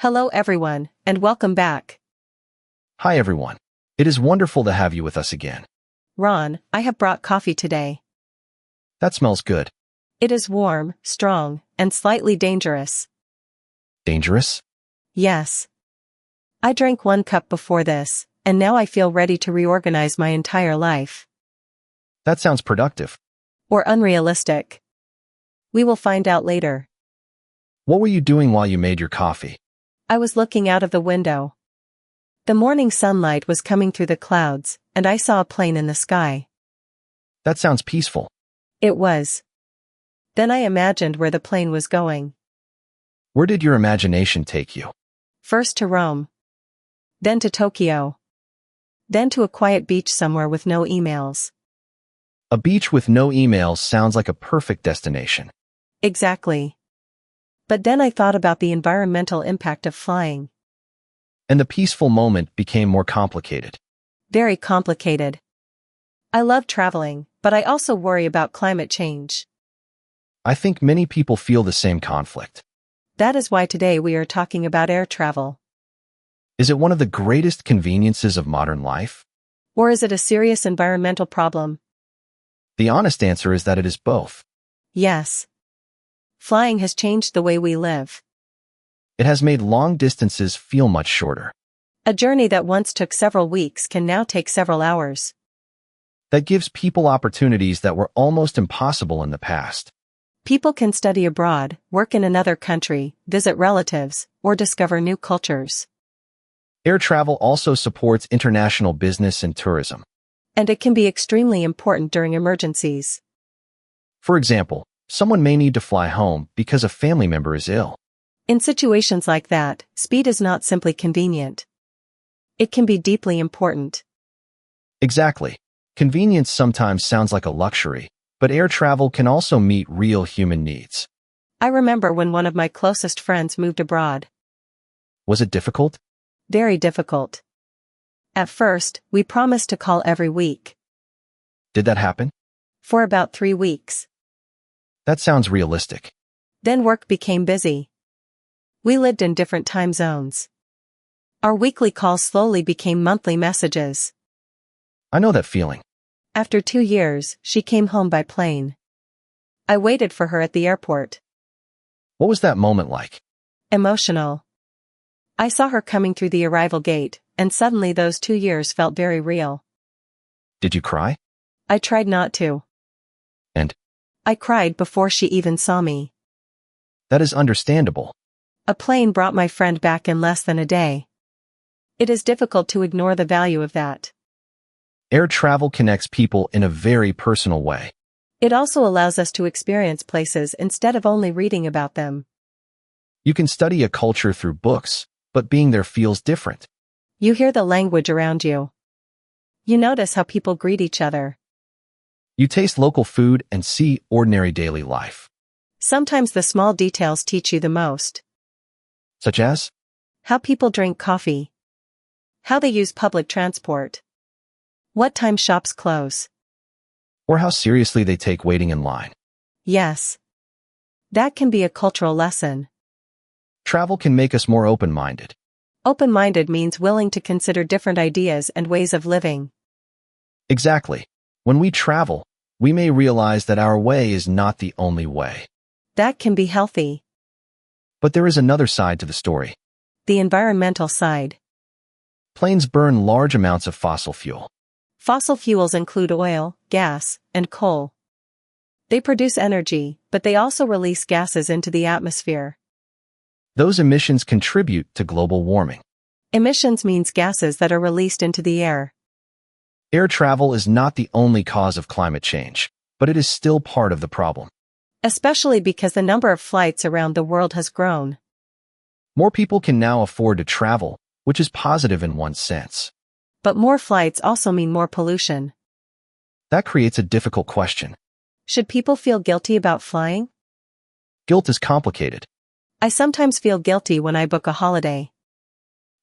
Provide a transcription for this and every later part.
Hello everyone, and welcome back. Hi everyone. It is wonderful to have you with us again. Ron, I have brought coffee today. That smells good. It is warm, strong, and slightly dangerous. Dangerous? Yes. I drank 1 cup before this, and now I feel ready to reorganize my entire life. That sounds productive. Or unrealistic. We will find out later. What were you doing while you made your coffee? I was looking out of the window. The morning sunlight was coming through the clouds, and I saw a plane in the sky. That sounds peaceful. It was. Then I imagined where the plane was going. Where did your imagination take you? First to Rome. Then to Tokyo. Then to a quiet beach somewhere with no emails. A beach with no emails sounds like a perfect destination. Exactly. But then I thought about the environmental impact of flying. And the peaceful moment became more complicated. Very complicated. I love traveling, but I also worry about climate change. I think many people feel the same conflict. That is why today we are talking about air travel. Is it one of the greatest conveniences of modern life? Or is it a serious environmental problem? The honest answer is that it is both. Yes. Flying has changed the way we live. It has made long distances feel much shorter. A journey that once took several weeks can now take several hours. That gives people opportunities that were almost impossible in the past. People can study abroad, work in another country, visit relatives, or discover new cultures. Air travel also supports international business and tourism. And it can be extremely important during emergencies. For example, someone may need to fly home because a family member is ill. In situations like that, speed is not simply convenient. It can be deeply important. Exactly. Convenience sometimes sounds like a luxury, but air travel can also meet real human needs. I remember when one of my closest friends moved abroad. Was it difficult? Very difficult. At first, we promised to call every week. Did that happen? For about 3 weeks. That sounds realistic. Then work became busy. We lived in different time zones. Our weekly calls slowly became monthly messages. I know that feeling. After 2 years, she came home by plane. I waited for her at the airport. What was that moment like? Emotional. I saw her coming through the arrival gate, and suddenly those 2 years felt very real. Did you cry? I tried not to. And? I cried before she even saw me. That is understandable. A plane brought my friend back in less than a day. It is difficult to ignore the value of that. Air travel connects people in a very personal way. It also allows us to experience places instead of only reading about them. You can study a culture through books, but being there feels different. You hear the language around you. You notice how people greet each other. You taste local food and see ordinary daily life. Sometimes the small details teach you the most. Such as? How people drink coffee. How they use public transport. What time shops close. Or how seriously they take waiting in line. Yes. That can be a cultural lesson. Travel can make us more open-minded. Open-minded means willing to consider different ideas and ways of living. Exactly. When we travel, we may realize that our way is not the only way. That can be healthy. But there is another side to the story. The environmental side. Planes burn large amounts of fossil fuel. Fossil fuels include oil, gas, and coal. They produce energy, but they also release gases into the atmosphere. Those emissions contribute to global warming. Emissions means gases that are released into the air. Air travel is not the only cause of climate change, but it is still part of the problem. Especially because the number of flights around the world has grown. More people can now afford to travel, which is positive in one sense. But more flights also mean more pollution. That creates a difficult question. Should people feel guilty about flying? Guilt is complicated. I sometimes feel guilty when I book a holiday.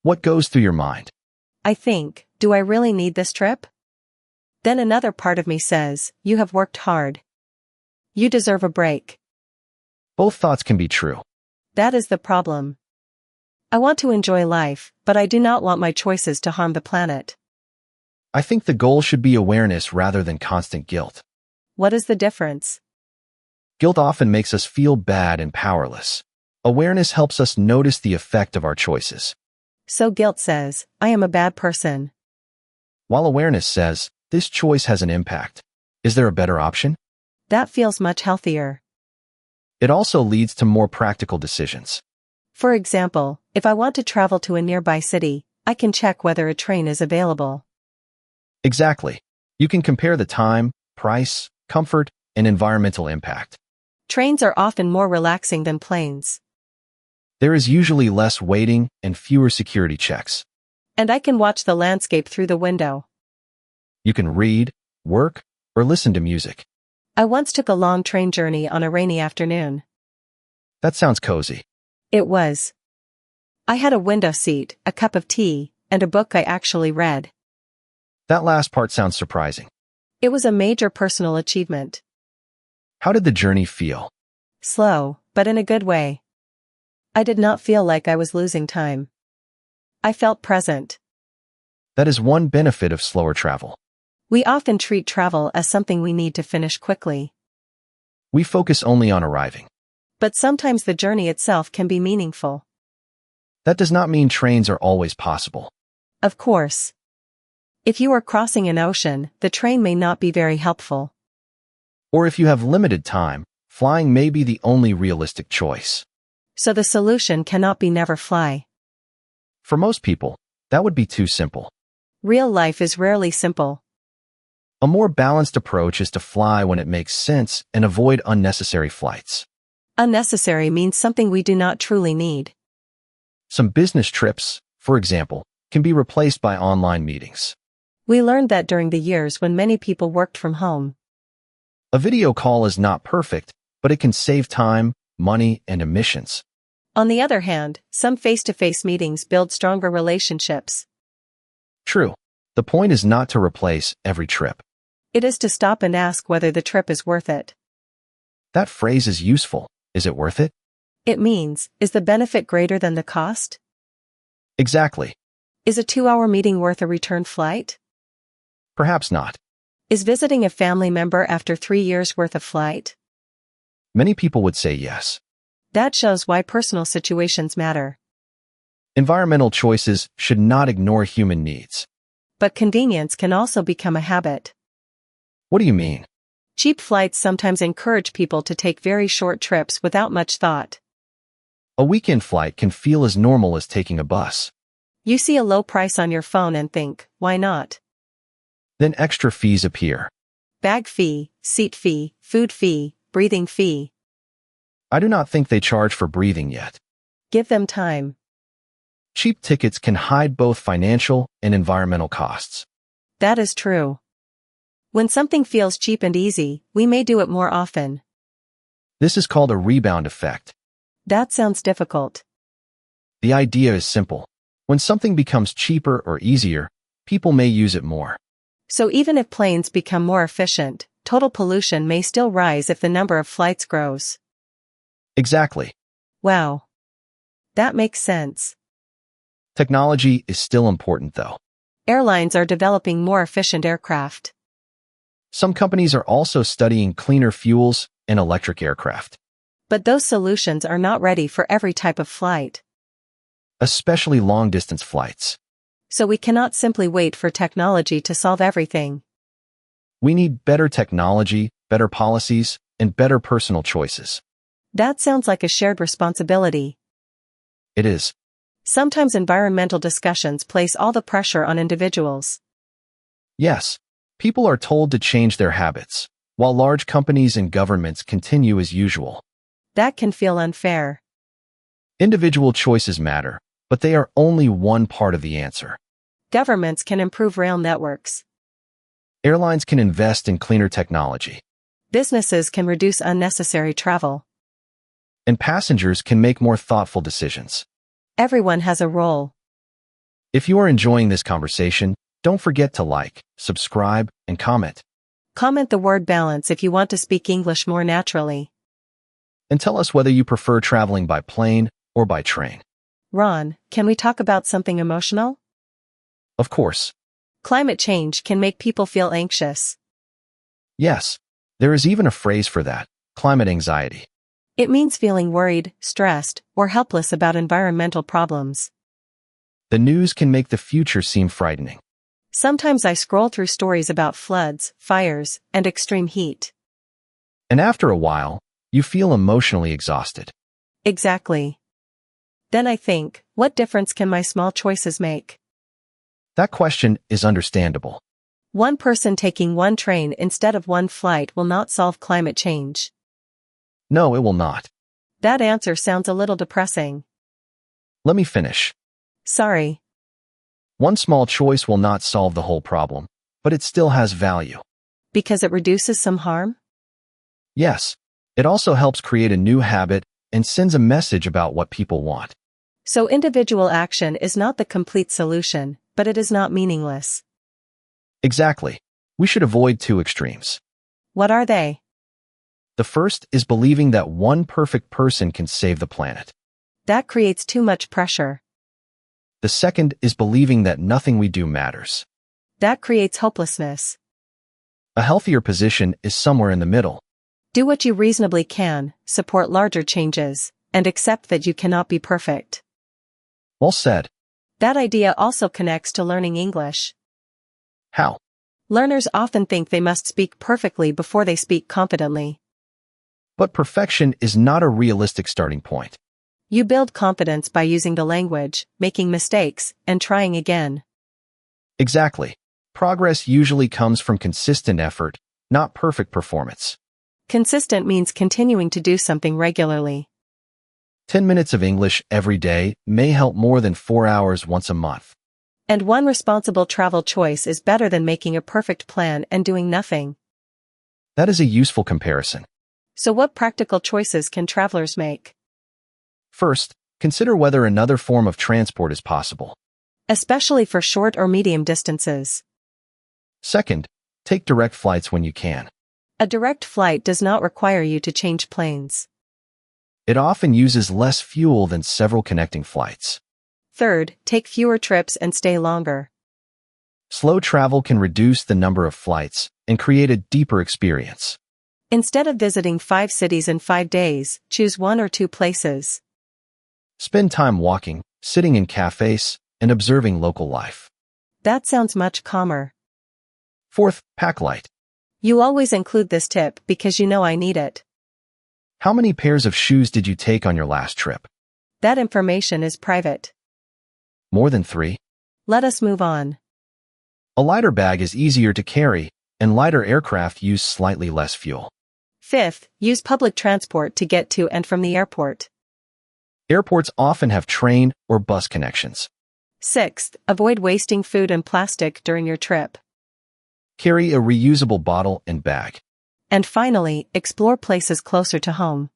What goes through your mind? I think, do I really need this trip? Then another part of me says, you have worked hard. You deserve a break. Both thoughts can be true. That is the problem. I want to enjoy life, but I do not want my choices to harm the planet. I think the goal should be awareness rather than constant guilt. What is the difference? Guilt often makes us feel bad and powerless. Awareness helps us notice the effect of our choices. So guilt says, I am a bad person. While awareness says, this choice has an impact. Is there a better option? That feels much healthier. It also leads to more practical decisions. For example, if I want to travel to a nearby city, I can check whether a train is available. Exactly. You can compare the time, price, comfort, and environmental impact. Trains are often more relaxing than planes. There is usually less waiting and fewer security checks. And I can watch the landscape through the window. You can read, work, or listen to music. I once took a long train journey on a rainy afternoon. That sounds cozy. It was. I had a window seat, a cup of tea, and a book I actually read. That last part sounds surprising. It was a major personal achievement. How did the journey feel? Slow, but in a good way. I did not feel like I was losing time. I felt present. That is one benefit of slower travel. We often treat travel as something we need to finish quickly. We focus only on arriving. But sometimes the journey itself can be meaningful. That does not mean trains are always possible. Of course. If you are crossing an ocean, the train may not be very helpful. Or if you have limited time, flying may be the only realistic choice. So the solution cannot be never fly. For most people, that would be too simple. Real life is rarely simple. A more balanced approach is to fly when it makes sense and avoid unnecessary flights. Unnecessary means something we do not truly need. Some business trips, for example, can be replaced by online meetings. We learned that during the years when many people worked from home. A video call is not perfect, but it can save time, money, and emissions. On the other hand, some face-to-face meetings build stronger relationships. True. The point is not to replace every trip. It is to stop and ask whether the trip is worth it. That phrase is useful. Is it worth it? It means, is the benefit greater than the cost? Exactly. Is a 2-hour meeting worth a return flight? Perhaps not. Is visiting a family member after 3 years worth a flight? Many people would say yes. That shows why personal situations matter. Environmental choices should not ignore human needs. But convenience can also become a habit. What do you mean? Cheap flights sometimes encourage people to take very short trips without much thought. A weekend flight can feel as normal as taking a bus. You see a low price on your phone and think, why not? Then extra fees appear. Bag fee, seat fee, food fee, breathing fee. I do not think they charge for breathing yet. Give them time. Cheap tickets can hide both financial and environmental costs. That is true. When something feels cheap and easy, we may do it more often. This is called a rebound effect. That sounds difficult. The idea is simple. When something becomes cheaper or easier, people may use it more. So even if planes become more efficient, total pollution may still rise if the number of flights grows. Exactly. Wow. That makes sense. Technology is still important though. Airlines are developing more efficient aircraft. Some companies are also studying cleaner fuels and electric aircraft. But those solutions are not ready for every type of flight. Especially long-distance flights. So we cannot simply wait for technology to solve everything. We need better technology, better policies, and better personal choices. That sounds like a shared responsibility. It is. Sometimes environmental discussions place all the pressure on individuals. Yes, people are told to change their habits, while large companies and governments continue as usual. That can feel unfair. Individual choices matter, but they are only one part of the answer. Governments can improve rail networks. Airlines can invest in cleaner technology. Businesses can reduce unnecessary travel. And passengers can make more thoughtful decisions. Everyone has a role. If you are enjoying this conversation, don't forget to like, subscribe, and comment. Comment the word balance if you want to speak English more naturally. And tell us whether you prefer traveling by plane or by train. Ron, can we talk about something emotional? Of course. Climate change can make people feel anxious. Yes. There is even a phrase for that, climate anxiety. It means feeling worried, stressed, or helpless about environmental problems. The news can make the future seem frightening. Sometimes I scroll through stories about floods, fires, and extreme heat. And after a while, you feel emotionally exhausted. Exactly. Then I think, what difference can my small choices make? That question is understandable. One person taking one train instead of one flight will not solve climate change. No, it will not. That answer sounds a little depressing. Let me finish. Sorry. One small choice will not solve the whole problem, but it still has value. Because it reduces some harm? Yes. It also helps create a new habit and sends a message about what people want. So individual action is not the complete solution, but it is not meaningless. Exactly. We should avoid two extremes. What are they? The first is believing that one perfect person can save the planet. That creates too much pressure. The second is believing that nothing we do matters. That creates hopelessness. A healthier position is somewhere in the middle. Do what you reasonably can, support larger changes, and accept that you cannot be perfect. Well said. That idea also connects to learning English. How? Learners often think they must speak perfectly before they speak confidently. But perfection is not a realistic starting point. You build confidence by using the language, making mistakes, and trying again. Exactly. Progress usually comes from consistent effort, not perfect performance. Consistent means continuing to do something regularly. 10 minutes of English every day may help more than 4 hours once a month. And one responsible travel choice is better than making a perfect plan and doing nothing. That is a useful comparison. So what practical choices can travelers make? First, consider whether another form of transport is possible. Especially for short or medium distances. Second, take direct flights when you can. A direct flight does not require you to change planes. It often uses less fuel than several connecting flights. Third, take fewer trips and stay longer. Slow travel can reduce the number of flights and create a deeper experience. Instead of visiting 5 cities in 5 days, choose 1 or 2 places. Spend time walking, sitting in cafes, and observing local life. That sounds much calmer. Fourth, pack light. You always include this tip because you know I need it. How many pairs of shoes did you take on your last trip? That information is private. More than 3? Let us move on. A lighter bag is easier to carry, and lighter aircraft use slightly less fuel. Fifth, use public transport to get to and from the airport. Airports often have train or bus connections. Sixth, avoid wasting food and plastic during your trip. Carry a reusable bottle and bag. And finally, explore places closer to home.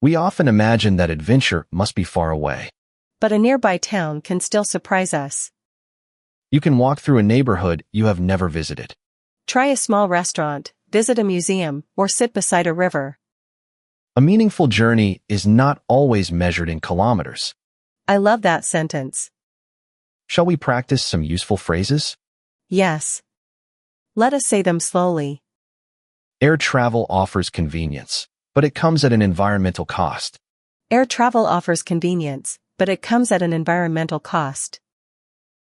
We often imagine that adventure must be far away. But a nearby town can still surprise us. You can walk through a neighborhood you have never visited. Try a small restaurant, visit a museum, or sit beside a river. A meaningful journey is not always measured in kilometers. I love that sentence. Shall we practice some useful phrases? Yes. Let us say them slowly. Air travel offers convenience, but it comes at an environmental cost. Air travel offers convenience, but it comes at an environmental cost.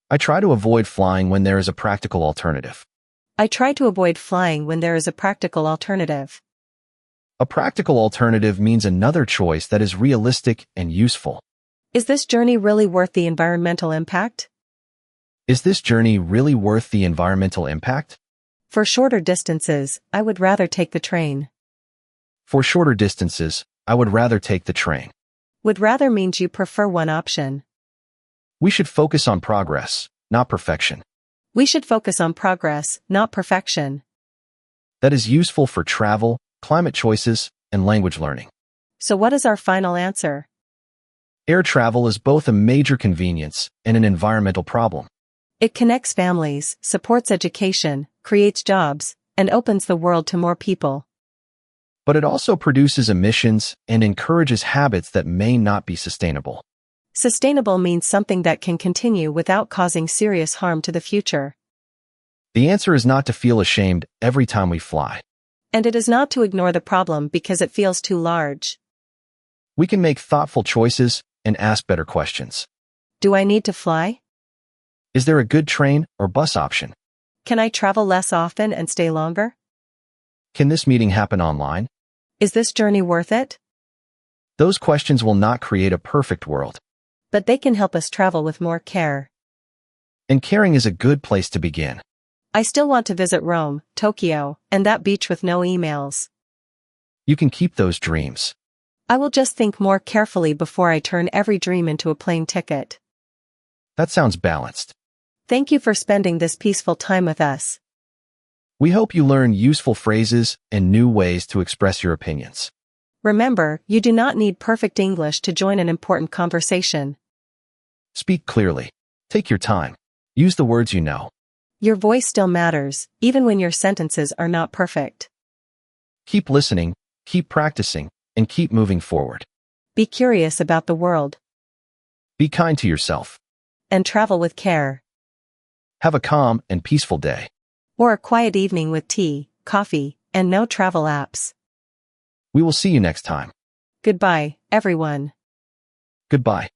I try to avoid flying when there is a practical alternative. I try to avoid flying when there is a practical alternative. A practical alternative means another choice that is realistic and useful. Is this journey really worth the environmental impact? Is this journey really worth the environmental impact? For shorter distances, I would rather take the train. For shorter distances, I would rather take the train. Would rather means you prefer one option. We should focus on progress, not perfection. We should focus on progress, not perfection. That is useful for travel, climate choices, and language learning. So what is our final answer? Air travel is both a major convenience and an environmental problem. It connects families, supports education, creates jobs, and opens the world to more people. But it also produces emissions and encourages habits that may not be sustainable. Sustainable means something that can continue without causing serious harm to the future. The answer is not to feel ashamed every time we fly. And it is not to ignore the problem because it feels too large. We can make thoughtful choices and ask better questions. Do I need to fly? Is there a good train or bus option? Can I travel less often and stay longer? Can this meeting happen online? Is this journey worth it? Those questions will not create a perfect world. But they can help us travel with more care. And caring is a good place to begin. I still want to visit Rome, Tokyo, and that beach with no emails. You can keep those dreams. I will just think more carefully before I turn every dream into a plane ticket. That sounds balanced. Thank you for spending this peaceful time with us. We hope you learn useful phrases and new ways to express your opinions. Remember, you do not need perfect English to join an important conversation. Speak clearly. Take your time. Use the words you know. Your voice still matters, even when your sentences are not perfect. Keep listening, keep practicing, and keep moving forward. Be curious about the world. Be kind to yourself. And travel with care. Have a calm and peaceful day. Or a quiet evening with tea, coffee, and no travel apps. We will see you next time. Goodbye, everyone. Goodbye.